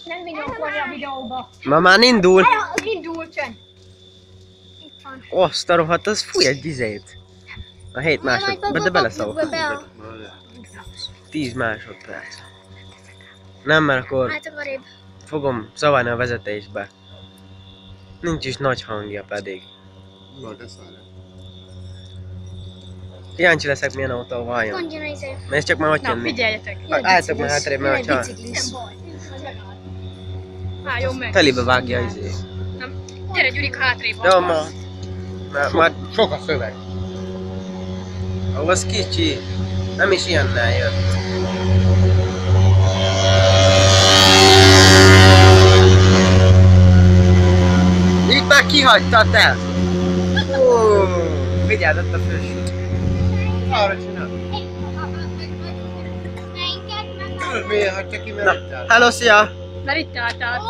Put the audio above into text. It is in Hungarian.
Nem vinyomkodj a videóba. Ma már indul. Indul, csönd. Itt van. Azt a rohadt, az fúj egy izét. A 7 másodperc, de beleszavok. 10 másodperc. Nem, mert akkor Hát arrébb. fogom szavarni a vezetésbe. Nincs is nagy hangja pedig. Na, de szárja. Kíváncsi leszek, milyen autóval jön. Mondjon a izé. Nézd csak már, hogy Na, jönni. figyeljetek! Álltok már hátrébb, mert hogyha Álljon meg! telibe vágja izé. Nem. Gyere Gyurika, hátrébb! Jó, már Sok a szöveg. az kicsi. Nem is ilyennel jött. Itt már kihagytad el! Vigyázz, ott a fősült. Arra csinál. Miért hagyta ki, mert Na, hello, szia! Mert itt álltál.